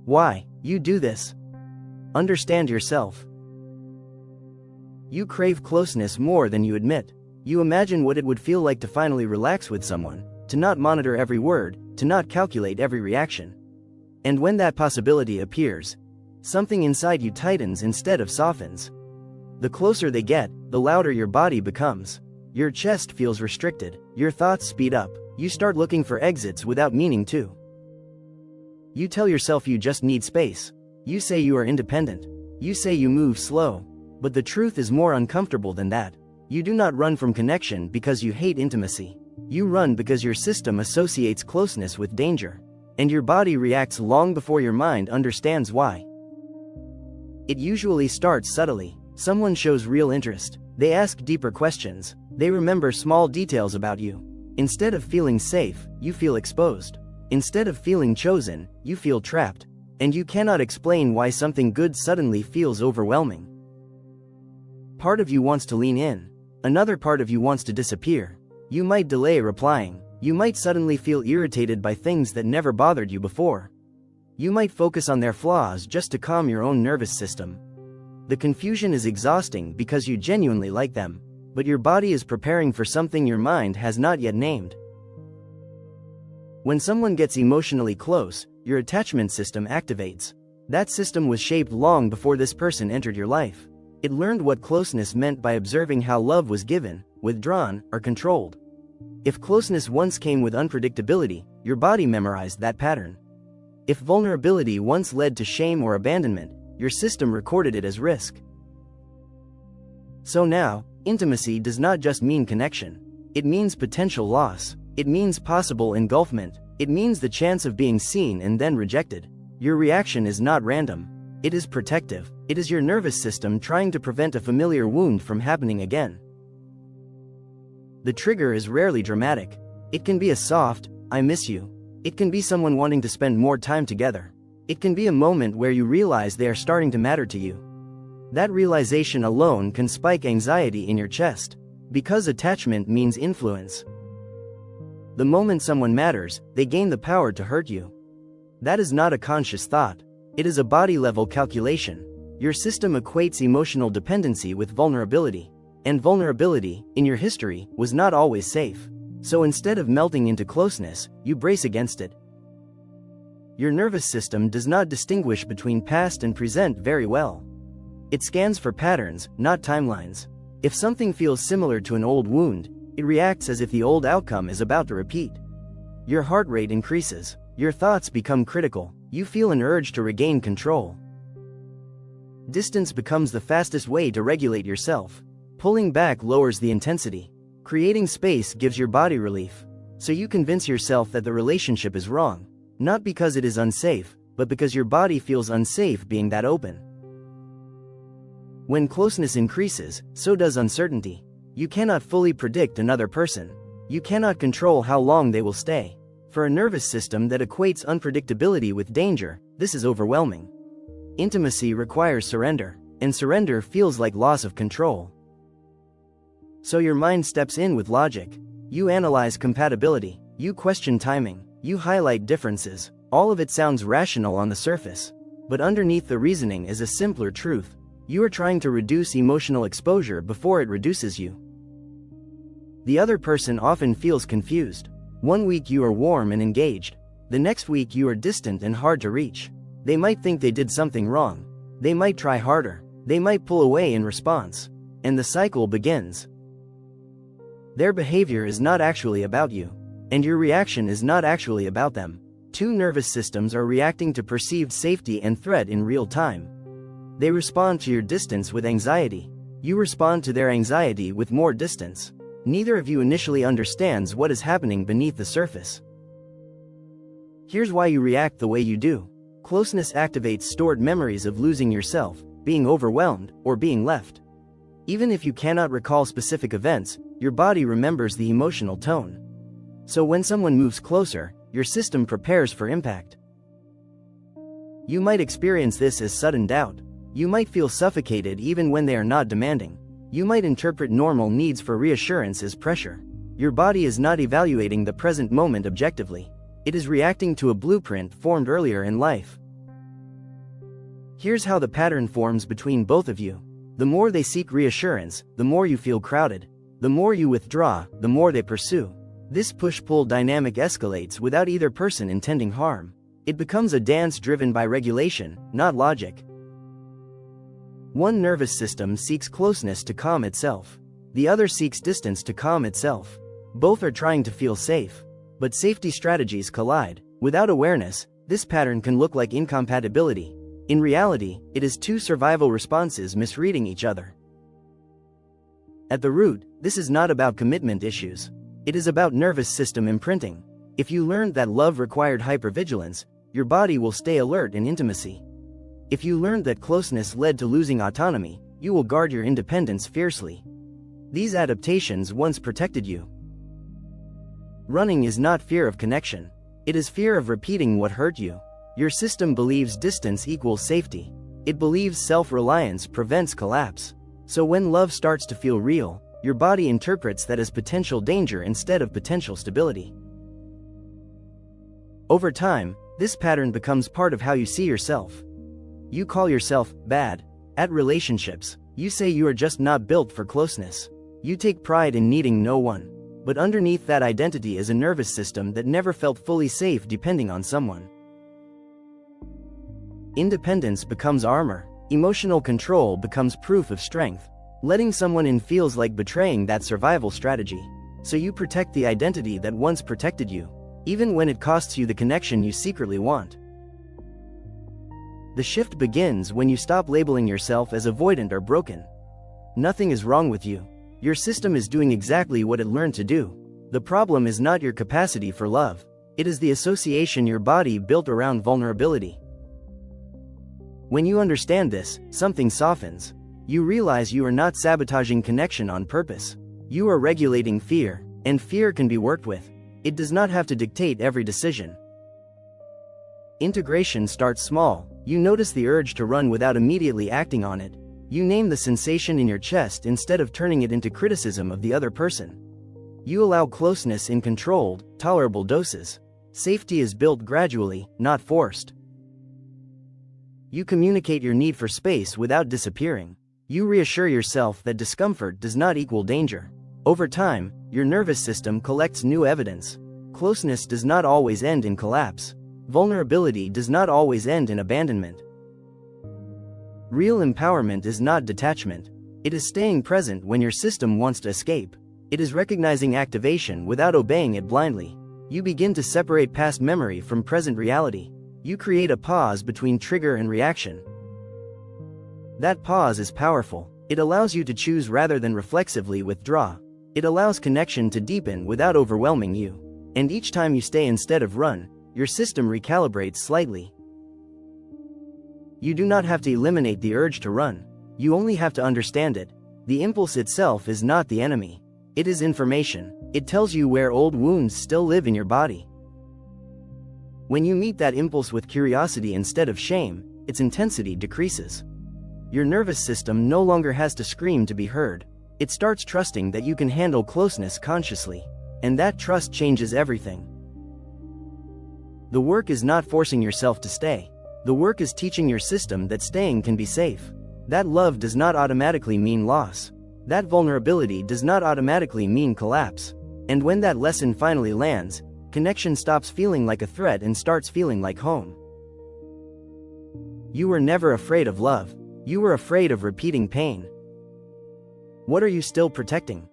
Why you do this? Understand yourself. You crave closeness more than you admit. You imagine what it would feel like to finally relax with someone, to not monitor every word, to not calculate every reaction. And when that possibility appears, something inside you tightens instead of softens. The closer they get, the louder your body becomes. Your chest feels restricted, your thoughts speed up, you start looking for exits without meaning to. You tell yourself you just need space. You say you are independent. You say you move slow. But the truth is more uncomfortable than that. You do not run from connection because you hate intimacy. You run because your system associates closeness with danger. And your body reacts long before your mind understands why. It usually starts subtly. Someone shows real interest. They ask deeper questions. They remember small details about you. Instead of feeling safe, you feel exposed. Instead of feeling chosen, you feel trapped. And you cannot explain why something good suddenly feels overwhelming. Part of you wants to lean in. Another part of you wants to disappear. You might delay replying. You might suddenly feel irritated by things that never bothered you before. You might focus on their flaws just to calm your own nervous system. The confusion is exhausting because you genuinely like them, but your body is preparing for something your mind has not yet named. When someone gets emotionally close, your attachment system activates. That system was shaped long before this person entered your life. It learned what closeness meant by observing how love was given, withdrawn, or controlled. If closeness once came with unpredictability, your body memorized that pattern. If vulnerability once led to shame or abandonment, your system recorded it as risk. So now, intimacy does not just mean connection. It means potential loss. It means possible engulfment. It means the chance of being seen and then rejected. Your reaction is not random. It is protective. It is your nervous system trying to prevent a familiar wound from happening again. The trigger is rarely dramatic. It can be a soft, "I miss you." It can be someone wanting to spend more time together. It can be a moment where you realize they are starting to matter to you. That realization alone can spike anxiety in your chest, because attachment means influence. The moment someone matters, they gain the power to hurt you. That is not a conscious thought. It is a body-level calculation. Your system equates emotional dependency with vulnerability. And vulnerability, in your history, was not always safe. So instead of melting into closeness, you brace against it. Your nervous system does not distinguish between past and present very well. It scans for patterns, not timelines. If something feels similar to an old wound, it reacts as if the old outcome is about to repeat. Your heart rate increases. Your thoughts become critical. You feel an urge to regain control. Distance becomes the fastest way to regulate yourself. Pulling back lowers the intensity. Creating space gives your body relief. So you convince yourself that the relationship is wrong. Not because it is unsafe, but because your body feels unsafe being that open. When closeness increases, so does uncertainty. You cannot fully predict another person. You cannot control how long they will stay. For a nervous system that equates unpredictability with danger, this is overwhelming. Intimacy requires surrender, and surrender feels like loss of control. So your mind steps in with logic. You analyze compatibility. You question timing. You highlight differences. All of it sounds rational on the surface. But underneath the reasoning is a simpler truth. You are trying to reduce emotional exposure before it reduces you. The other person often feels confused. One week you are warm and engaged. The next week you are distant and hard to reach. They might think they did something wrong. They might try harder. They might pull away in response. And the cycle begins. Their behavior is not actually about you. And your reaction is not actually about them. Two nervous systems are reacting to perceived safety and threat in real time. They respond to your distance with anxiety. You respond to their anxiety with more distance. Neither of you initially understands what is happening beneath the surface. Here's why you react the way you do. Closeness activates stored memories of losing yourself, being overwhelmed, or being left. Even if you cannot recall specific events, your body remembers the emotional tone. So when someone moves closer, your system prepares for impact. You might experience this as sudden doubt. You might feel suffocated even when they are not demanding. You might interpret normal needs for reassurance as pressure. Your body is not evaluating the present moment objectively. It is reacting to a blueprint formed earlier in life. Here's how the pattern forms between both of you. The more they seek reassurance, the more you feel crowded. The more you withdraw, the more they pursue. This push-pull dynamic escalates without either person intending harm. It becomes a dance driven by regulation, not logic. One nervous system seeks closeness to calm itself. The other seeks distance to calm itself. Both are trying to feel safe. But safety strategies collide. Without awareness, this pattern can look like incompatibility. In reality, it is two survival responses misreading each other. At the root, this is not about commitment issues. It is about nervous system imprinting. If you learned that love required hypervigilance, your body will stay alert in intimacy. If you learned that closeness led to losing autonomy, you will guard your independence fiercely. These adaptations once protected you. Running is not fear of connection. It is fear of repeating what hurt you. Your system believes distance equals safety. It believes self-reliance prevents collapse. So when love starts to feel real, your body interprets that as potential danger instead of potential stability. Over time, this pattern becomes part of how you see yourself. You call yourself bad at relationships. You say you are just not built for closeness. You take pride in needing no one. But underneath that identity is a nervous system that never felt fully safe depending on someone. Independence becomes armor. Emotional control becomes proof of strength. Letting someone in feels like betraying that survival strategy. So you protect the identity that once protected you, even when it costs you the connection you secretly want. The shift begins when you stop labeling yourself as avoidant or broken. Nothing is wrong with you. Your system is doing exactly what it learned to do. The problem is not your capacity for love. It is the association your body built around vulnerability. When you understand this, something softens. You realize you are not sabotaging connection on purpose. You are regulating fear, and fear can be worked with. It does not have to dictate every decision. Integration starts small. You notice the urge to run without immediately acting on it. You name the sensation in your chest instead of turning it into criticism of the other person. You allow closeness in controlled, tolerable doses. Safety is built gradually, not forced. You communicate your need for space without disappearing. You reassure yourself that discomfort does not equal danger. Over time, your nervous system collects new evidence. Closeness does not always end in collapse. Vulnerability does not always end in abandonment. Real empowerment is not detachment. It is staying present when your system wants to escape. It is recognizing activation without obeying it blindly. You begin to separate past memory from present reality. You create a pause between trigger and reaction. That pause is powerful. It allows you to choose rather than reflexively withdraw. It allows connection to deepen without overwhelming you. And each time you stay instead of run, your system recalibrates slightly. You do not have to eliminate the urge to run. You only have to understand it. The impulse itself is not the enemy. It is information. It tells you where old wounds still live in your body. When you meet that impulse with curiosity instead of shame, its intensity decreases. Your nervous system no longer has to scream to be heard. It starts trusting that you can handle closeness consciously. And that trust changes everything. The work is not forcing yourself to stay. The work is teaching your system that staying can be safe. That love does not automatically mean loss. That vulnerability does not automatically mean collapse. And when that lesson finally lands, connection stops feeling like a threat and starts feeling like home. You were never afraid of love. You were afraid of repeating pain. What are you still protecting?